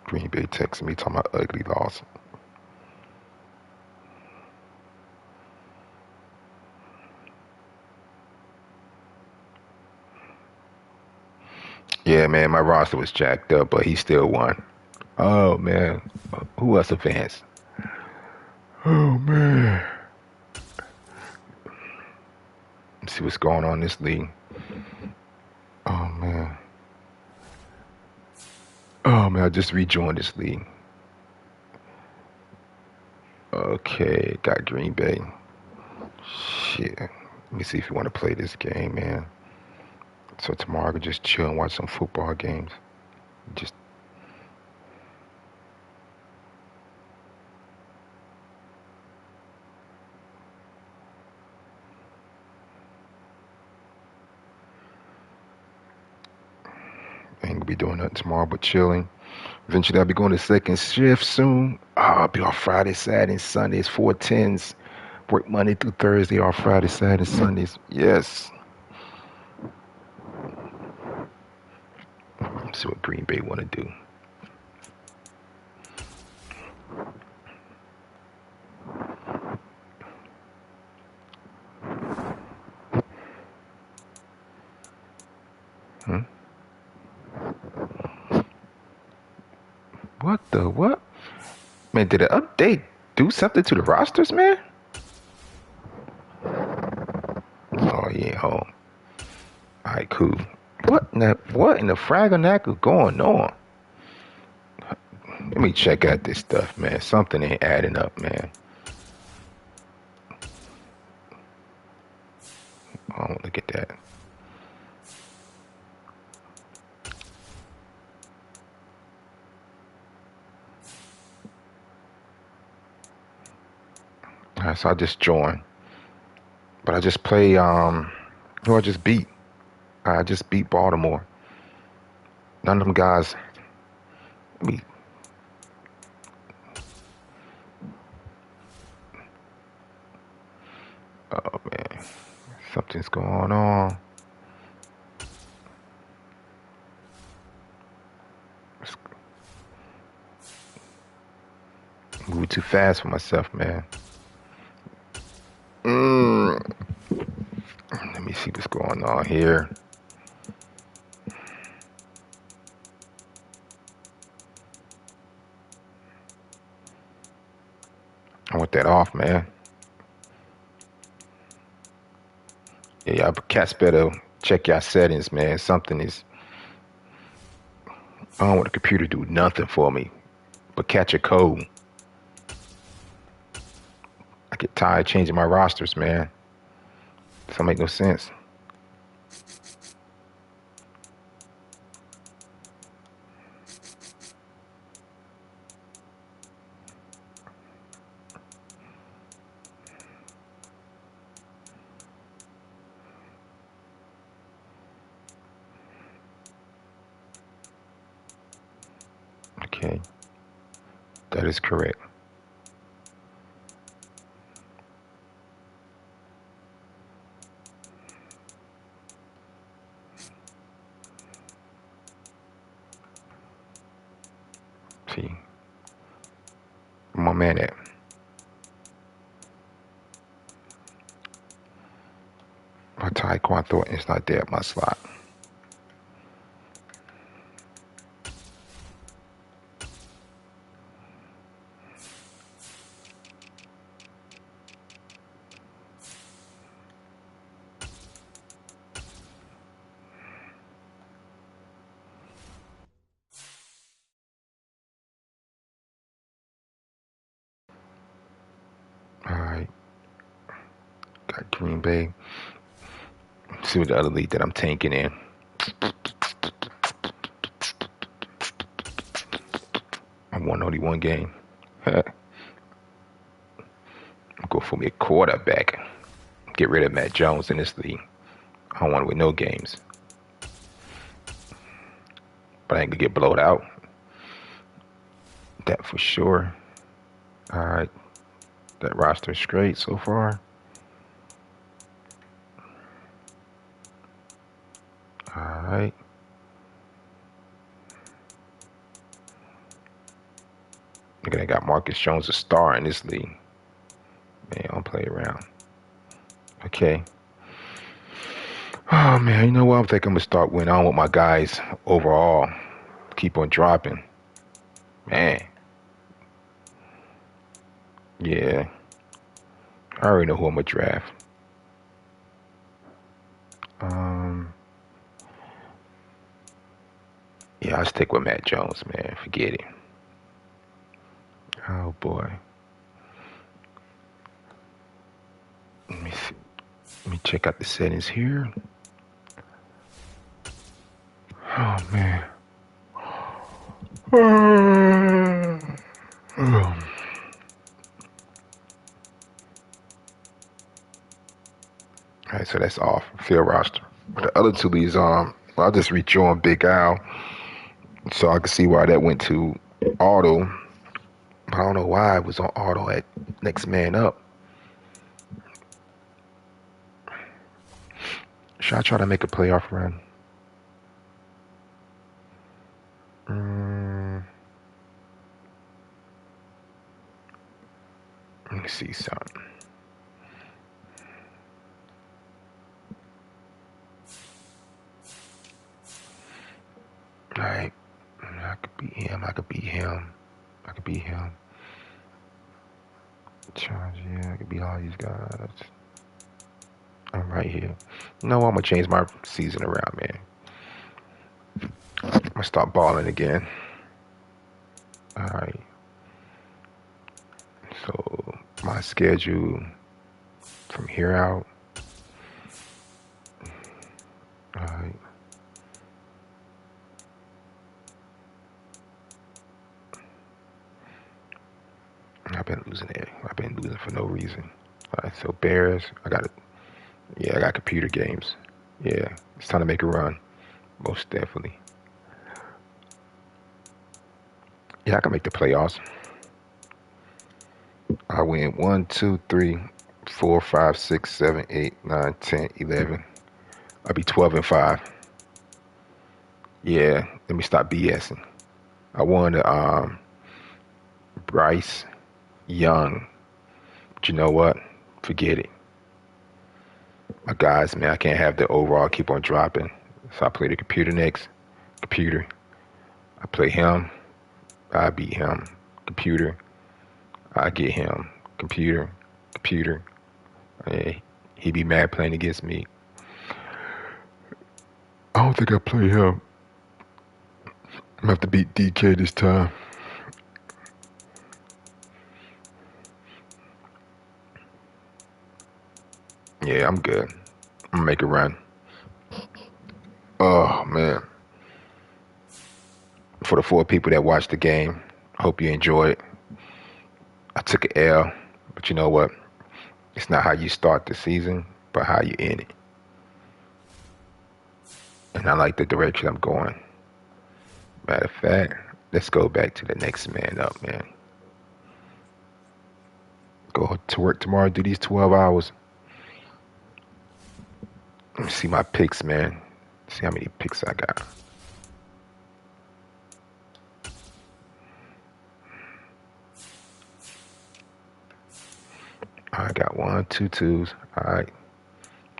Green Bay texting me talking about ugly loss. Yeah, man, my roster was jacked up, but he still won. Oh, man. Who else advanced? Oh, man. Let's see what's going on in this league. Oh, man. Oh, man, I just rejoined this league. Okay, got Green Bay. Shit. Let me see if you want to play this game, man. So tomorrow I could just chill and watch some football games. Just ain't gonna be doing nothing tomorrow but chilling. Eventually I'll be going to second shift soon. I'll be off Friday, Saturday, and Sundays, 410s. Work Monday through Thursday, off Friday, Saturday, Sundays. Yes. Let's see what Green Bay want to do. What the what? Man, did the update do something to the rosters, man? Oh, yeah, home. All right, cool. What in the fraganac going on? Let me check out this stuff, man. Something ain't adding up, man. Oh, look at that. All right, so I just joined. But I just play, who I just beat. I just beat Baltimore. None of them guys, me. Oh, man. Something's going on. Moving too fast for myself, man. Let me see what's going on here. I want that off, man. Yeah, y'all cats better check your settings, man. Something is. I don't want the computer to do nothing for me but catch a code. I get tired changing my rosters, man. This don't make no sense. That is correct. See, where my man at? My Taekwondo Thornton's not there at my slot. All right, got Green Bay. See what the other league that I'm tanking in. I won only one game. Go for me a quarterback. Get rid of Matt Jones in this league. I don't want to win no games. But I ain't gonna get blowed out. That for sure. All right. That roster is great so far. All right. Look at that, got Marcus Jones a star in this league. Man, don't play around. Okay. Oh man, you know what? I think I'm gonna start winning on with my guys overall. Keep on dropping. Man. Yeah. I already know who I'm gonna draft. Yeah, I'll stick with Matt Jones, man. Forget it. Oh boy. Let me see. Let me check out the settings here. Oh man. Alright, so that's off. Field roster. But the other two leads I'll just rejoin Big Al so I can see why that went to auto. But I don't know why it was on auto at NextManUp. Should I try to make a playoff run? Let me see something. Alright. I could beat him. I could beat him. I could beat him. Charge, yeah, I could beat all these guys. I'm right here. No, I'm gonna change my season around, man. I'm gonna start balling again. Alright. So my schedule from here out. Alright. I've been losing it. I've been losing for no reason. Alright, so Bears, I got computer games. Yeah, it's time to make a run. Most definitely. Yeah, I can make the playoffs. I win 1, 2, 3, 4, 5, 6, 7, 8, 9, 10, 11. I'll be 12-5. Yeah, let me stop BSing. I won the Bryce Young. But you know what? Forget it. My guys, man, I can't have the overall keep on dropping. So I play the computer next. Computer. I play him. I beat him. Computer. I get him. Computer. Computer. Hey, he be mad playing against me. I don't think I play him. I'm gonna have to beat DK this time. Yeah, I'm good. I'm gonna make a run. Oh man. For the 4 people that watched the game, I hope you enjoyed it. I took an L, but you know what? It's not how you start the season, but how you end it. And I like the direction I'm going. Matter of fact, let's go back to the next man up, man. go to work tomorrow, do these 12 hours. Let me see my picks, man. See how many picks I got. I got 1, 2 twos. All right.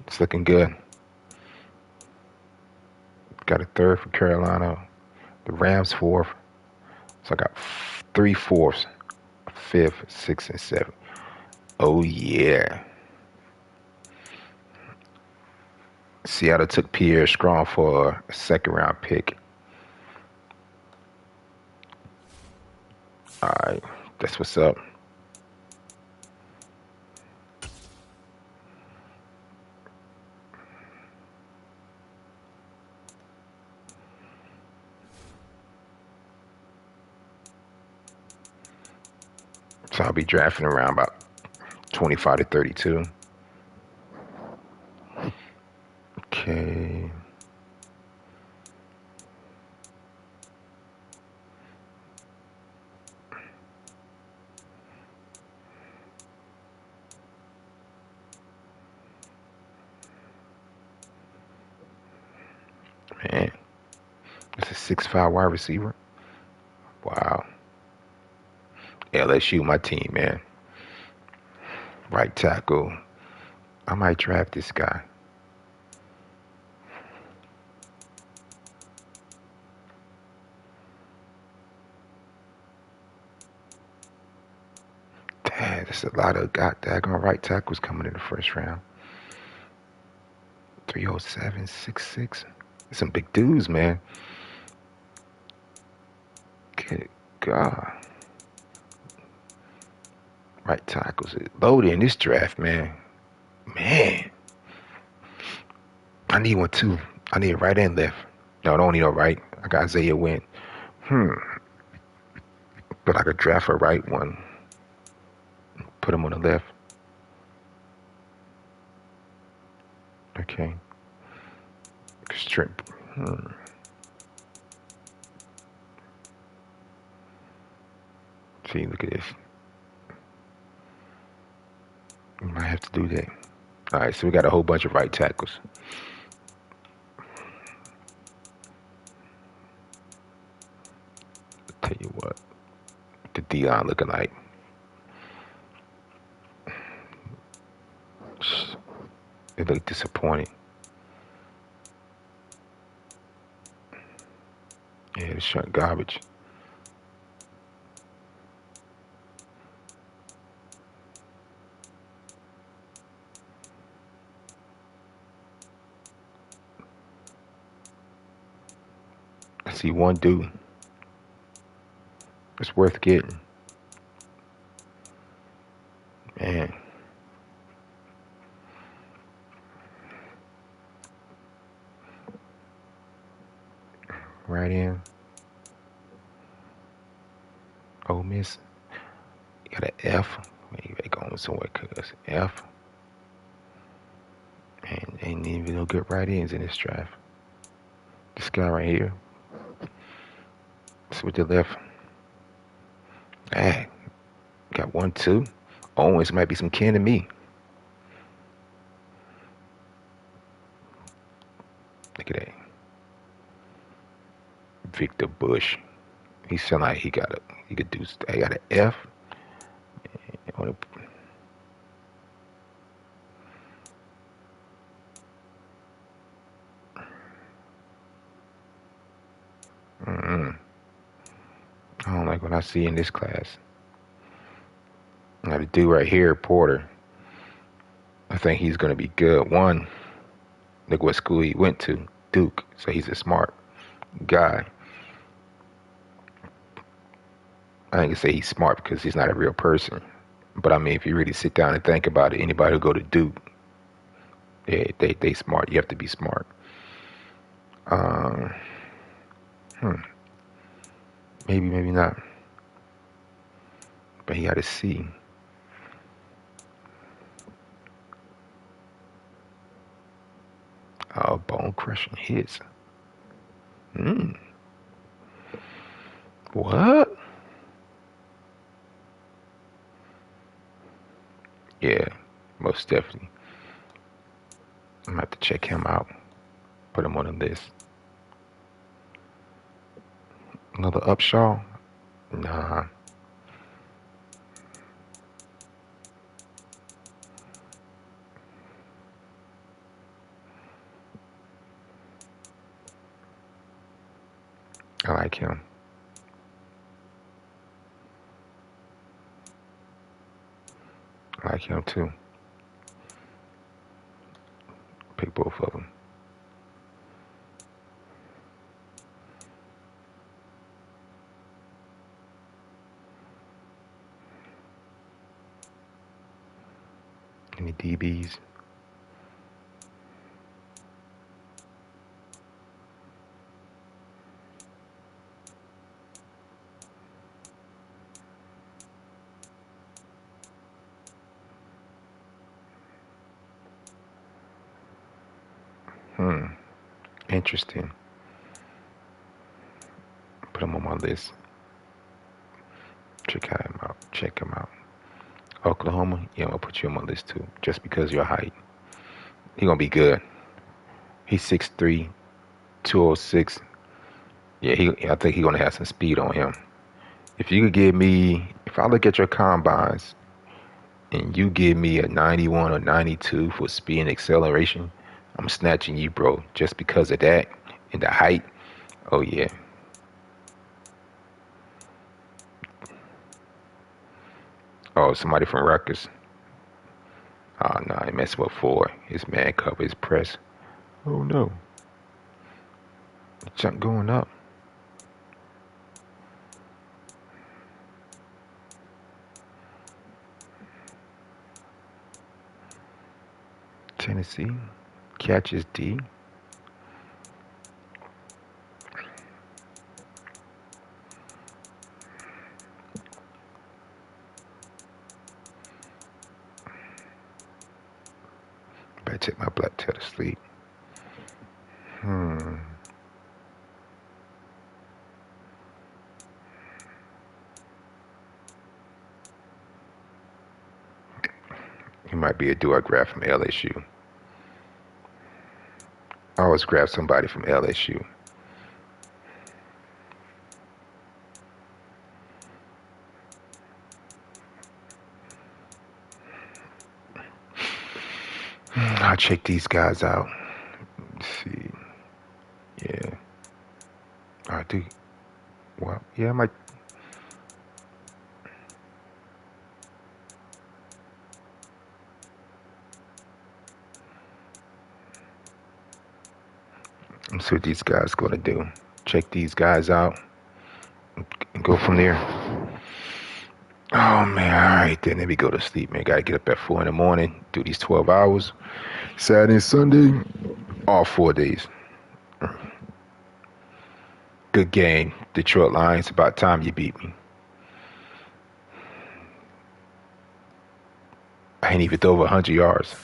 It's looking good. Got a third for Carolina. The Rams fourth. So I got 3 fourths. Fifth, sixth, and seventh. Oh, yeah. Seattle took Pierre Strong for a second round pick. All right. That's what's up. So I'll be drafting around about 25 to 32. Okay. Man, that's a 6'5" wide receiver. Wow. LSU, my team, man. Right tackle. I might draft this guy. Damn, there's a lot of daggone right tackles coming in the first round. 307, 6'6". Some big dudes, man. Good God. Right tackles. Loaded in this draft, man. Man. I need one too. I need a right and left. No, I don't need no right. I got Isaiah Wynn. But I could draft a right one. Put him on the left. Okay. Strip. See, look at this. We might have to do that. All right, so we got a whole bunch of right tackles. I'll tell you what, the D-line looking like. They look disappointing. Yeah, it's shot garbage. I see one dude. It's worth getting. Man. Right in. Ole Miss. You got an F. Maybe they going somewhere cause F. And ain't even no good right ends in this draft. This guy right here. It's with the left. Hey, got 1, 2. Owens might be some kin to me. Look at that. Victor Bush. He sound like he could do. I got an F. I don't like what I see in this class. Now the dude right here, Porter. I think he's gonna be good. One, look what school he went to, Duke. So he's a smart guy. I ain't gonna say he's smart because he's not a real person. But I mean, if you really sit down and think about it, anybody who go to Duke, they smart. You have to be smart. Maybe, maybe not. But he got a C. Oh, bone crushing hits. What? most definitely. I'm gonna have to check him out. Put him on the list. Another Upshaw? Nah. I like him. I like him too. Pick both of them. Any DBs? Interesting. Put him on my list. Check him out. Check him out. Oklahoma, yeah, I'm gonna put you on my list too, just because of your height. He gonna be good. He's 6'3", 206. Yeah, I think he's gonna have some speed on him. If you could give me, if I look at your combines and you give me a 91 or 92 for speed and acceleration, I'm snatching you, bro, just because of that and the height. Oh yeah. Oh, somebody from Rutgers. Oh no, he messing with 4. His man cover his press. Oh no. Jump going up. Tennessee catches D. Better take my black tail to sleep. He might be a do I grab from LSU. I always grab somebody from LSU. I'll check these guys out. Let's see. Yeah. I do. Well, yeah, I might. Let's see what these guys gonna do. Check these guys out and go from there. Oh man, alright then, let me go to sleep, man. Gotta get up at 4 in the morning, do these 12 hours. Saturday and Sunday, all 4 days. Good game. Detroit Lions, about time you beat me. I ain't even throw over 100 yards.